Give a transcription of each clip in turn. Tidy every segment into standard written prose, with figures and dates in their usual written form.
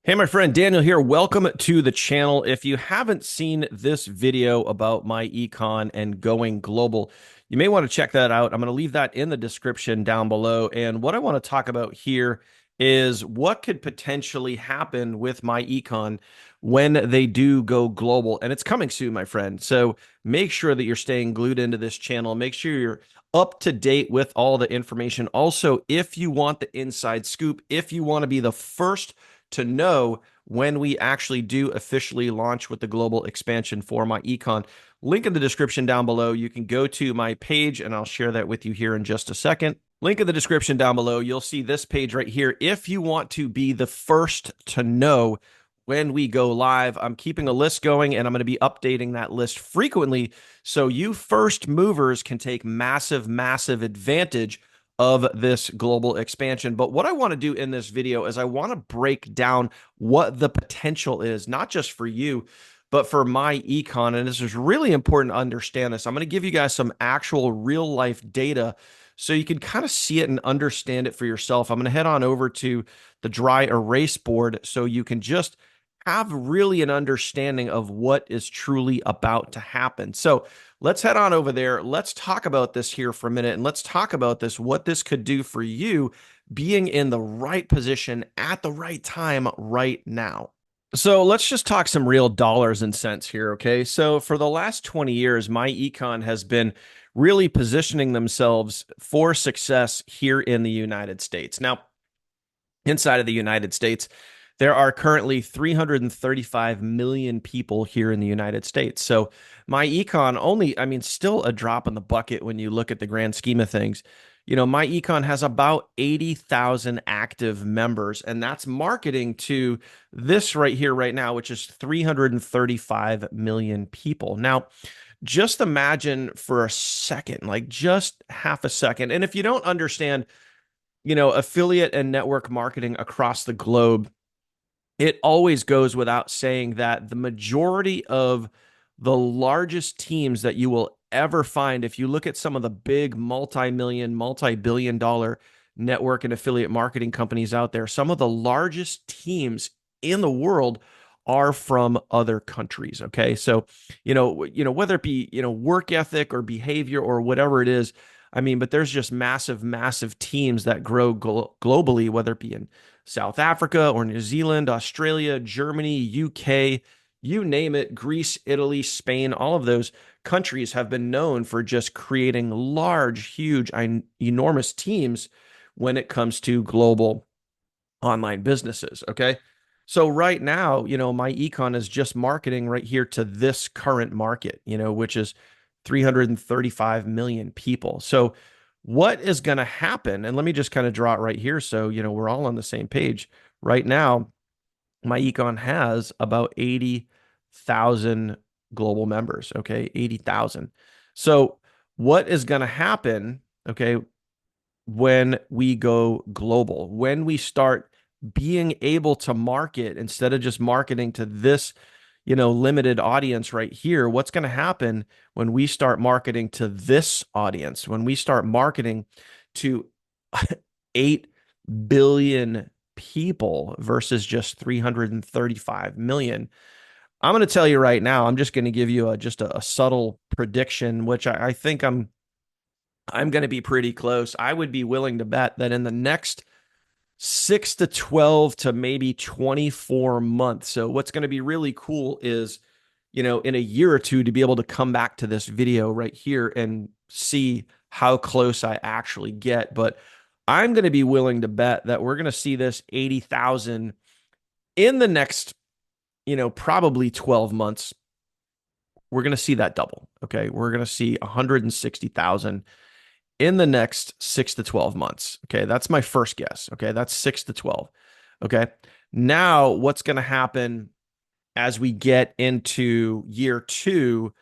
Hey, my friend Daniel here. Welcome to the channel. If you haven't seen this video about myEcon and going global, you may want to check that out. I'm going to leave that in the description down below. And what I want to talk about here is what could potentially happen with myEcon when they do go global. And it's coming soon, my friend. So make sure that you're staying glued into this channel. Make sure you're up to date with all the information. Also, if you want the inside scoop, if you want to be the first to know when we actually do officially launch with the global expansion for myEcon. Link in the description down below. You can go to my page and I'll share that with you here in just a second. Link in the description down below. You'll see this page right here. If you want to be the first to know when we go live, I'm keeping a list going and I'm going to be updating that list frequently so you first movers can take massive advantage of this global expansion. But what I want to do in this video is I want to break down what the potential is, not just for you, but for myEcon. And this is really important to understand this. I'm going to give you guys some actual real life data so you can kind of see it and understand it for yourself. I'm going to head on over to the dry erase board so you can just have really an understanding of what is truly about to happen. So let's head on over there. Let's talk about this here for a minute. And let's talk about this, what this could do for you being in the right position at the right time right now. So let's just talk some real dollars and cents here, okay? So for the last 20 years, myEcon has been really positioning themselves for success here in the United States. Now, inside of the United States, there are currently 335 million people here in the United States. So myEcon only, I mean, still a drop in the bucket when you look at the grand scheme of things. You know, myEcon has about 80,000 active members, and that's marketing to this right here, right now, which is 335 million people. Now, just imagine for a second, like just half a second. And if you don't understand, affiliate and network marketing across the globe, it always goes without saying that the majority of the largest teams that you will ever find, if you look at some of the big multi-million, multi-billion dollar network and affiliate marketing companies out there, some of the largest teams in the world are from other countries. Okay. So, whether it be, work ethic or behavior or whatever it is, I mean, but there's just massive teams that grow globally, whether it be in South Africa or New Zealand, Australia, Germany, UK, you name it, Greece, Italy, Spain, all of those countries have been known for just creating large, huge, enormous teams when it comes to global online businesses. Okay. So right now, myEcon is just marketing right here to this current market, which is 335 million people. So what is going to happen? And let me just kind of draw it right here so, we're all on the same page. Right now, myEcon has about 80,000 global members, okay? 80,000. So what is going to happen, okay, when we go global, when we start being able to market instead of just marketing to this limited audience right here? What's going to happen when we start marketing to this audience, when we start marketing to 8 billion people versus just 335 million? I'm going to tell you right now, I'm just going to give you just a subtle prediction, which I think I'm going to be pretty close. I would be willing to bet that in the next 6 to 12 to maybe 24 months. So what's going to be really cool is, in a year or two to be able to come back to this video right here and see how close I actually get. But I'm going to be willing to bet that we're going to see this 80,000 in the next, probably 12 months. We're going to see that double. Okay. We're going to see 160,000 in the next 6 to 12 months. Okay. That's my first guess. Okay. That's 6 to 12. Okay. Now, what's going to happen as we get into year two?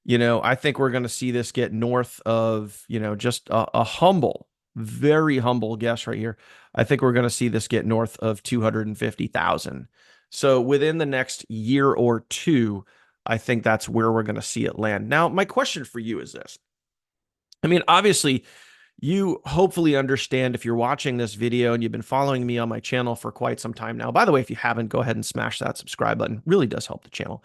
I think we're going to see this get north of, just a humble, very humble guess right here. I think we're going to see this get north of 250,000. So within the next year or two, I think that's where we're going to see it land. Now, my question for you is this. I mean, obviously, you hopefully understand if you're watching this video and you've been following me on my channel for quite some time now. By the way, if you haven't, go ahead and smash that subscribe button. It really does help the channel.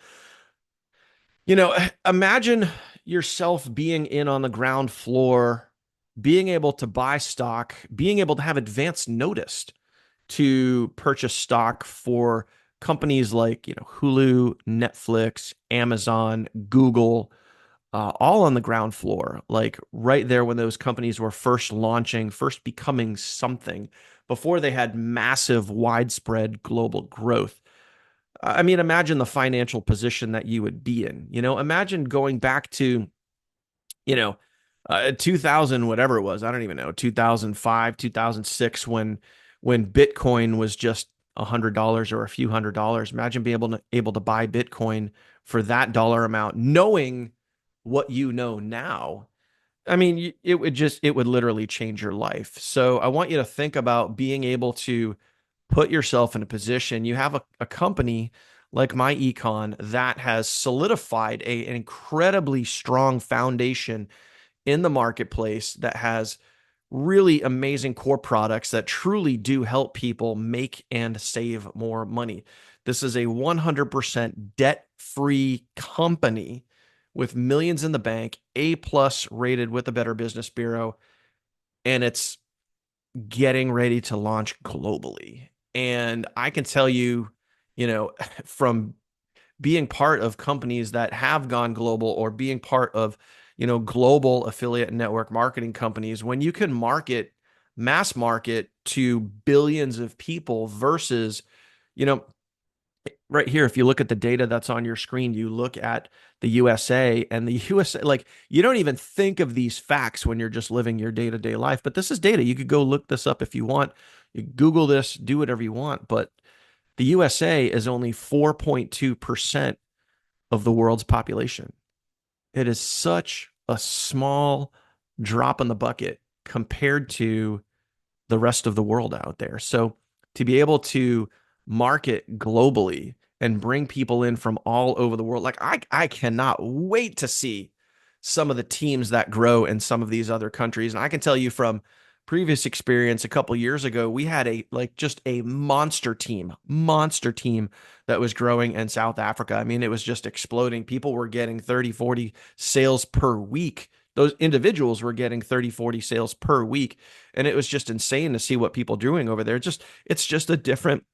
You know, imagine yourself being in on the ground floor, being able to buy stock, being able to have advance notice to purchase stock for companies like, Hulu, Netflix, Amazon, Google, all on the ground floor, like right there when those companies were first launching, first becoming something before they had massive, widespread global growth. I mean, imagine the financial position that you would be in. Imagine going back to, you know, 2000, whatever it was. I don't even know, 2005, 2006, when Bitcoin was just $100 or a few $100s. Imagine being able to buy Bitcoin for that dollar amount, knowing what you know now. I mean, it would literally change your life. So I want you to think about being able to put yourself in a position. You have a company like myEcon that has solidified an incredibly strong foundation in the marketplace, that has really amazing core products that truly do help people make and save more money. This is a 100% debt-free company with millions in the bank, A plus rated with the Better Business Bureau, and it's getting ready to launch globally. And I can tell you, from being part of companies that have gone global, or being part of, global affiliate and network marketing companies, when you can mass market to billions of people versus, you know, right here, if you look at the data that's on your screen, you look at the USA, and the USA, like, you don't even think of these facts when you're just living your day-to-day life. But this is data. You could go look this up if you want. You Google this, do whatever you want. But the USA is only 4.2% of the world's population. It is such a small drop in the bucket compared to the rest of the world out there. So to be able to market globally and bring people in from all over the world, like, I cannot wait to see some of the teams that grow in some of these other countries. And I can tell you from previous experience, a couple years ago, we had just a monster team that was growing in South Africa. I mean, it was just exploding. People were getting 30, 40 sales per week. Those individuals were getting 30, 40 sales per week. And it was just insane to see what people are doing over there. It's just a different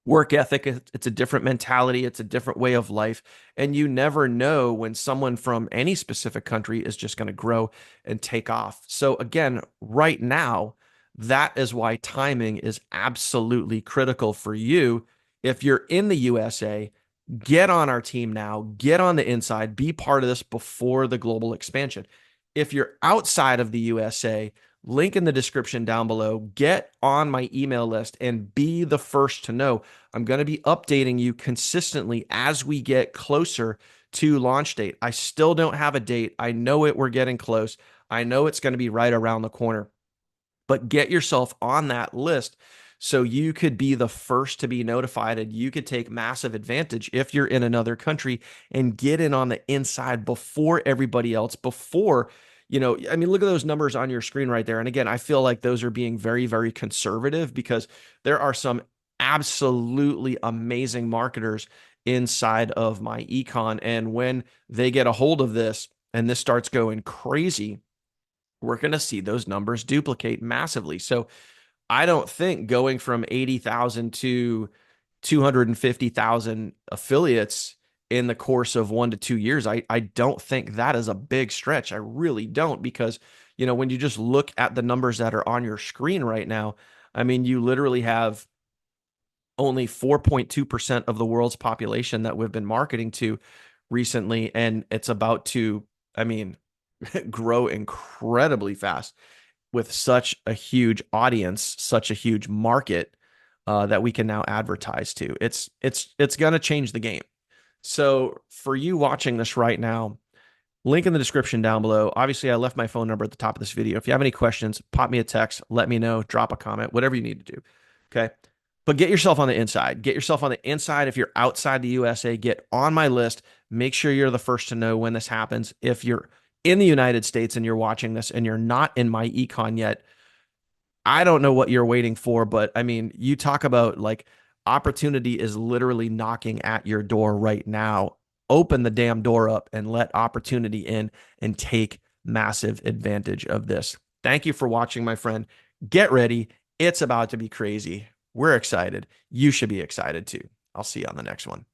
work ethic. It's a different mentality. It's a different way of life. And you never know when someone from any specific country is just going to grow and take off. So again, right now, that is why timing is absolutely critical for you. If you're in the USA, get on our team now, get on the inside, be part of this before the global expansion. If you're outside of the USA, link in the description down below, get on my email list and be the first to know. I'm going to be updating you consistently as we get closer to launch date. I still don't have a date. I know we're getting close. I know it's going to be right around the corner, but get yourself on that list so you could be the first to be notified, and you could take massive advantage if you're in another country and get in on the inside before everybody else, before, I mean, look at those numbers on your screen right there. And again, I feel like those are being very, very conservative, because there are some absolutely amazing marketers inside of myEcon. And when they get a hold of this and this starts going crazy, we're going to see those numbers duplicate massively. So I don't think going from 80,000 to 250,000 affiliates in the course of 1 to 2 years, I don't think that is a big stretch. I really don't, because, when you just look at the numbers that are on your screen right now, I mean, you literally have only 4.2% of the world's population that we've been marketing to recently. And it's about to, I mean, grow incredibly fast with such a huge audience, such a huge market that we can now advertise to. It's going to change the game. So for you watching this right now, link in the description down below. Obviously, I left my phone number at the top of this video. If you have any questions, pop me a text, let me know, drop a comment, whatever you need to do. Okay. But get yourself on the inside. Get yourself on the inside. If you're outside the USA, get on my list. Make sure you're the first to know when this happens. If you're in the United States and you're watching this and you're not in myEcon yet, I don't know what you're waiting for, but I mean, you talk about like opportunity is literally knocking at your door right now. Open the damn door up and let opportunity in and take massive advantage of this. Thank you for watching, my friend. Get ready. It's about to be crazy. We're excited. You should be excited too. I'll see you on the next one.